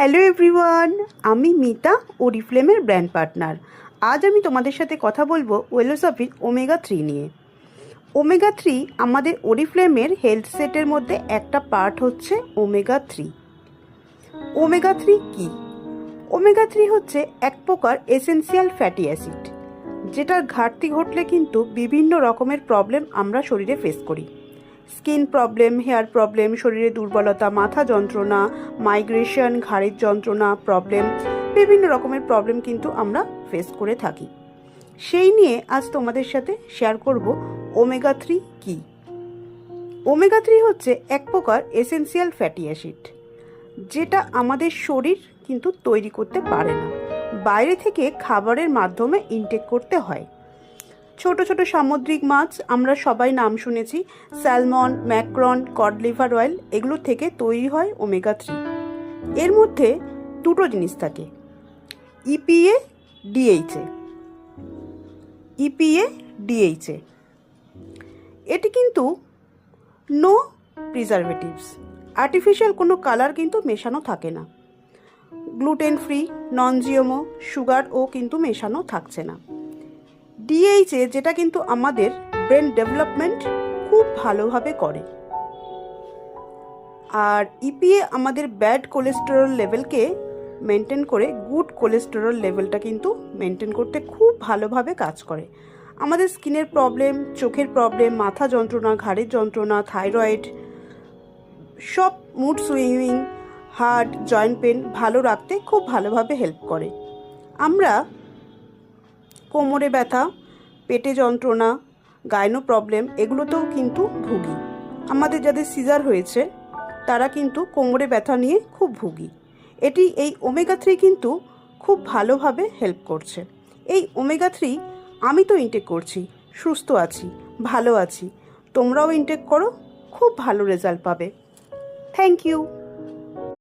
Hello everyone, আমি Mita ওরিফ্লেমের brand partner. আজ আমি তোমাদের সাথে কথা বলবো ওয়েলোসফির ওমেগা 3 নিয়ে। ওমেগা 3 আমাদের ওরিফ্লেমের হেলথ সেটের মধ্যে একটা পার্ট হচ্ছে ওমেগা 3। ওমেগা 3 কী? ওমেগা 3 হচ্ছে এক প্রকার এসেন্সিয়াল ফ্যাটি অ্যাসিড, যেটার ঘাটতি ঘটলে কিন্তু বিভিন্ন রকমের প্রবলেম আমরা শরীরে ফেস করি। স্কিন প্রবলেম, হেয়ার প্রবলেম, শরীরে দুর্বলতা, মাথা যন্ত্রণা, মাইগ্রেশন, ঘাড়ের যন্ত্রণা প্রবলেম, বিভিন্ন রকমের প্রবলেম কিন্তু আমরা ফেস করে থাকি। সেই নিয়ে আজ তোমাদের সাথে শেয়ার করব ওমেগা 3 কী। ওমেগা 3 হচ্ছে এক প্রকার এসেন্সিয়াল ফ্যাটি অ্যাসিড, যেটা আমাদের শরীর কিন্তু তৈরি করতে পারে না, বাইরে থেকে খাবারের মাধ্যমে ইনটেক করতে হয়। ছোট ছোট সামুদ্রিক মাছ আমরা সবাই নাম শুনেছি, salmon, Macron, cod liver oil, এগুলো থেকে তৈরি হয় ওমেগা 3। এর মধ্যে দুটো জিনিস থাকে, ইপিএ, ডিএইচএ। ইপিএ, ডিএইচএ এটি কিন্তু নো প্রিজারভেটিভস, আর্টিফিশিয়াল কোনো কালার কিন্তু মেশানো থাকে না, গ্লুটেন ফ্রি, নন জিএমও, সুগারও কিন্তু মেশানো থাকছে না। ডিএইচএ যেটা কিন্তু আমাদের ব্রেন ডেভেলপমেন্ট খুব ভালোভাবে করে। আর ইপিএ আমাদের ব্যাড কোলেস্টেরল লেভেলকে মেনটেন করে গুড কোলেস্টেরল লেভেলটা কিন্তু মেনটেন করতে খুব ভালোভাবে কাজ করে। আমাদের স্কিনের প্রবলেম, চোখের প্রবলেম, মাথা যন্ত্রণা, ঘাড়ের যন্ত্রণা, থাইরয়েড, সব mood swing, heart, joint pain ভালো রাখতে খুব ভালোভাবে হেল্প করে। আমরা কোমরে ব্যথা, পেটে যন্ত্রণা, গাইনো প্রবলেম এগুলোতেও কিন্তু ভুগি। আমাদের যাদের সিজার হয়েছে তারা কিন্তু কোমরে ব্যথা নিয়ে খুব ভুগি। এই ওমেগা 3 কিন্তু খুব ভালোভাবে হেল্প করছে। এই ওমেগা 3 আমি তো ইনটেক করছি, সুস্থ আছি, ভালো আছি। তোমরাও ইনটেক করো, খুব ভালো রেজাল্ট পাবে। Thank you.